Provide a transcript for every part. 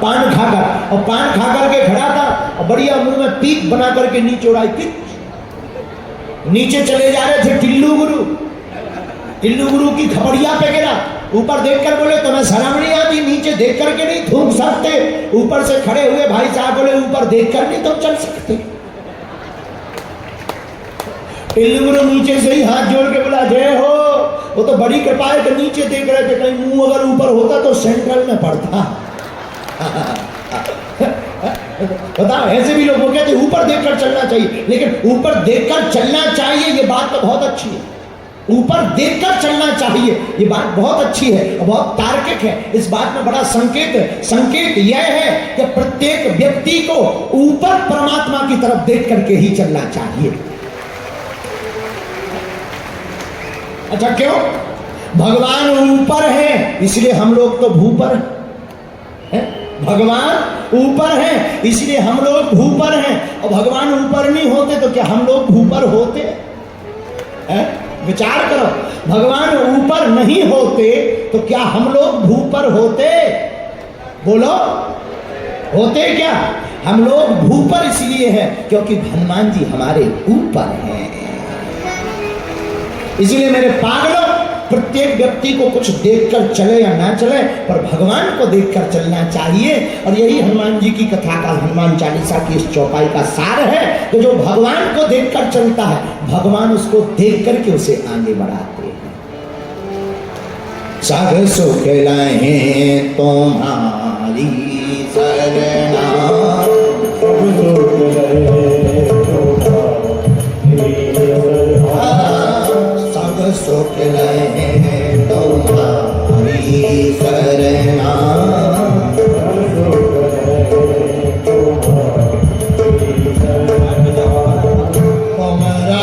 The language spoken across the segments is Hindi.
पान खाकर, और पान खा करके खड़ा था और बढ़िया मुंह में पीक बना करके नीचे उड़ाई पीक। नीचे चले जा रहे थे टिल्लू गुरु, टिल्लू गुरु की खपड़िया पे गिरा। ऊपर देखकर बोले तुम्हें शर्म नहीं आती? नीचे देख करके नहीं थूक सकते? ऊपर से खड़े हुए भाई साहब बोले ऊपर देख कर नहीं तुम चल सकते। टिल्लू गुरु नीचे से ही हाथ जोड़ के बोला जय हो। वो तो बड़ी कृपा है कि नीचे देख रहे थे, कहीं मुंह अगर ऊपर होता तो सेंट्रल में पड़ता। बताओ, ऐसे भी लोग कहते ऊपर देखकर चलना चाहिए, लेकिन ऊपर देखकर चलना चाहिए ये बात तो बहुत अच्छी है। ऊपर देखकर चलना चाहिए ये बात बहुत अच्छी है और बहुत तार्किक है। इस बात में बड़ा संकेत है। संकेत यह है कि प्रत्येक व्यक्ति को ऊपर परमात्मा की तरफ देख करके ही चलना चाहिए। अच्छा, क्यों? भगवान ऊपर है इसलिए हम लोग तो भूपर हैं। भगवान ऊपर है इसलिए हम लोग भूपर हैं, और भगवान ऊपर नहीं होते तो क्या हम लोग भूपर होते हैं? विचार करो, भगवान ऊपर नहीं होते तो क्या हम लोग भूपर होते? बोलो, होते क्या? हम लोग भूपर इसलिए है क्योंकि हनुमान जी हमारे ऊपर हैं। इसलिए मेरे पागलों, प्रत्येक व्यक्ति को कुछ देखकर चले या ना चले, पर भगवान को देखकर चलना चाहिए। और यही हनुमान जी की कथा का, हनुमान चालीसा की इस चौपाई का सार है कि जो भगवान को देखकर चलता है, भगवान उसको देख करके उसे आगे बढ़ाते हैं। सब सुख लाए तुम्हारी सरना, सुख लहे तुम्हारी सरना, तुम्हारा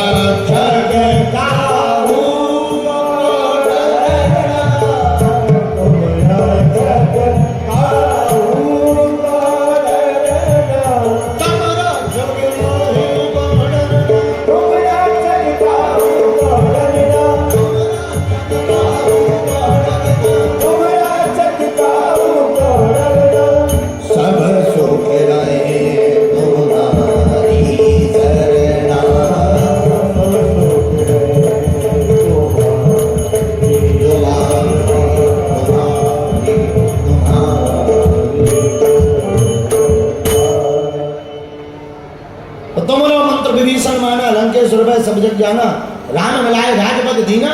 जगताऊ सब जग जाना, राम मिलाए राजपद दीना।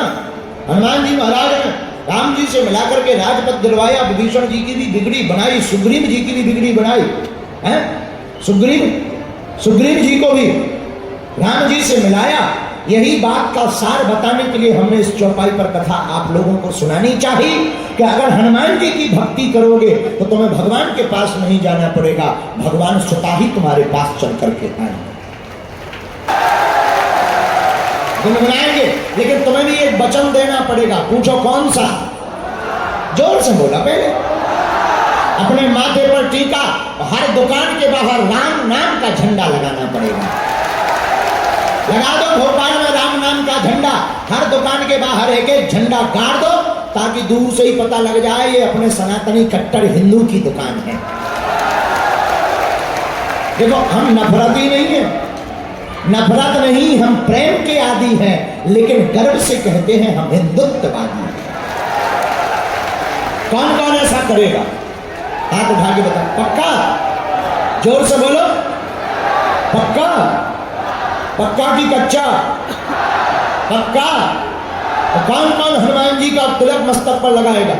हनुमान जी महाराज ने राम जी से मिलाकर के राजपद दिलवाया। विभीषण जी की भी बिगड़ी बनाई, सुग्रीव जी की भी बिगड़ी बनाई है। सुग्रीव जी को भी राम जी से मिलाया। यही बात का सार बताने के लिए हमने इस चौपाई पर कथा आप लोगों को सुनानी चाहिए कि अगर हनुमान जी की भक्ति करोगे तो तुम्हें भगवान के पास नहीं जाना पड़ेगा, भगवान स्वतः ही तुम्हारे पास चल करके आएंगे, गुनगुनाएंगे। लेकिन तुम्हें भी एक वचन देना पड़ेगा। पूछो कौन सा? जोर से बोला पहले। अपने माथे पर टीका, हर दुकान के बाहर राम नाम का झंडा लगाना पड़ेगा। लगा दो भोपाल में राम नाम का झंडा, हर दुकान के बाहर एक एक झंडा गाड़ दो, ताकि दूर से ही पता लग जाए ये अपने सनातनी कट्टर हिंदू की दुकान है। देखो, हम नफरती नहीं है, नफरत नहीं, हम प्रेम के आदी हैं, लेकिन गर्व से कहते हैं हम हिंदुत्ववादी हैं। कौन कौन ऐसा करेगा? हाथ उठा के बताओ। पक्का? जोर से बोलो। पक्का? पक्का की कच्चा? पक्का? तो कौन कौन हनुमान जी का तिलक मस्तक पर लगाएगा?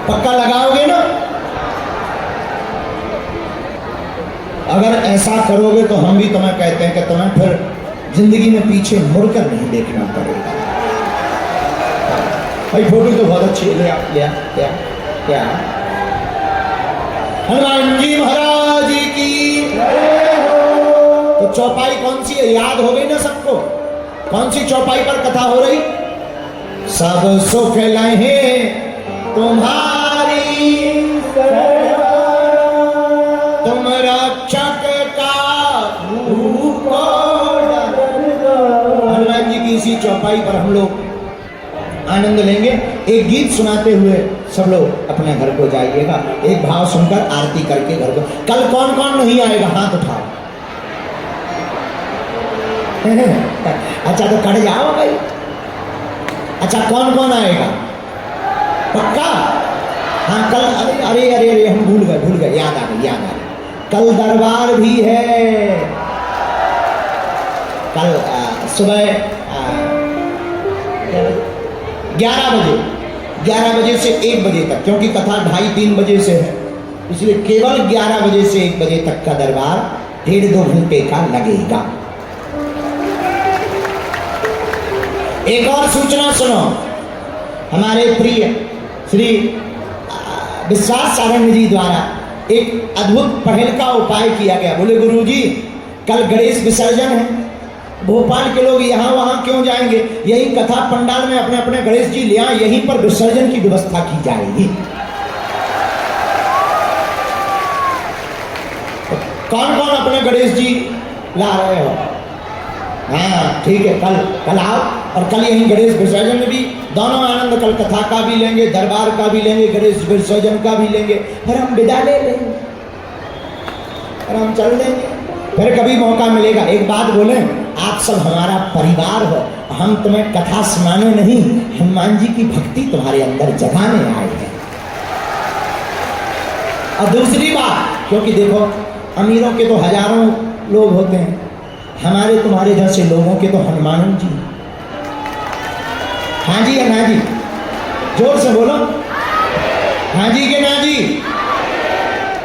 पक्का लगाओगे ना? अगर ऐसा करोगे तो हम भी तुम्हें कहते हैं कि तुम्हें फिर जिंदगी में पीछे मुड़कर नहीं देखना पड़ेगा। भाई फोटो तो बहुत अच्छी है, क्या हनुमान जी महाराज की। तो चौपाई कौन सी है? याद हो गई ना सबको? कौन सी चौपाई पर कथा हो रही? सब सुख लहे तुम्हारी तुम रक्षक का रूप। हनुमान जी की इसी चौपाई पर हम लोग आनंद लेंगे। एक गीत सुनाते हुए सब लोग अपने घर को जाइएगा। एक भाव सुनकर आरती करके घर को। कल कौन कौन नहीं आएगा हाथ उठाओ। अच्छा तो कट जाओ भाई। अच्छा कौन कौन आएगा पक्का? हाँ कल अरे अरे अरे अरे हम भूल गए याद आ गई कल दरबार भी है। कल सुबह 11 बजे से 1 बजे तक, क्योंकि कथा 2:30-3 बजे से है, इसलिए केवल 11 बजे से 1 बजे तक का दरबार 1.5-2 घंटे का लगेगा। एक और सूचना सुनो, हमारे प्रिय श्री विश्वास सारंग जी द्वारा एक अद्भुत पहल का उपाय किया गया। बोले गुरुजी कल गणेश विसर्जन है, भोपाल के लोग यहाँ वहाँ क्यों जाएंगे, यही कथा पंडाल में अपने अपने गणेश जी ले आए, यहीं पर विसर्जन की व्यवस्था की जाएगी। कौन कौन अपने गणेश जी ला रहे हो? हाँ ठीक है, कल आओ और कल यहीं गणेश विसर्जन में भी दोनों आनंद, कल कथा का भी लेंगे, दरबार का भी लेंगे, गणेश विसर्जन का भी लेंगे, फिर हम विदा ले लेंगे और हम चल देंगे। फिर कभी मौका मिलेगा। एक बात बोले, आप सब हमारा परिवार हो, हम तुम्हें कथा सुनाने नहीं, हनुमान जी की भक्ति तुम्हारे अंदर जगाने आए हैं। और दूसरी बात, क्योंकि देखो अमीरों के तो हजारों लोग होते हैं, हमारे तुम्हारे जैसे लोगों के तो हनुमान जी। हाँ जी या ना जी? जोर से बोलो, हाँ जी के ना जी?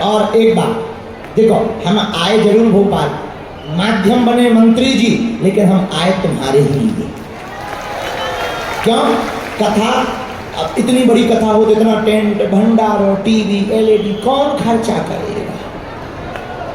और एक बात देखो, हम आए जरूर भोपाल, माध्यम बने मंत्री जी, लेकिन हम आए तुम्हारे ही लिए। क्यों? कथा, अब इतनी बड़ी कथा हो तो इतना टेंट, भंडार और टीवी, LED कौन खर्चा करेगा?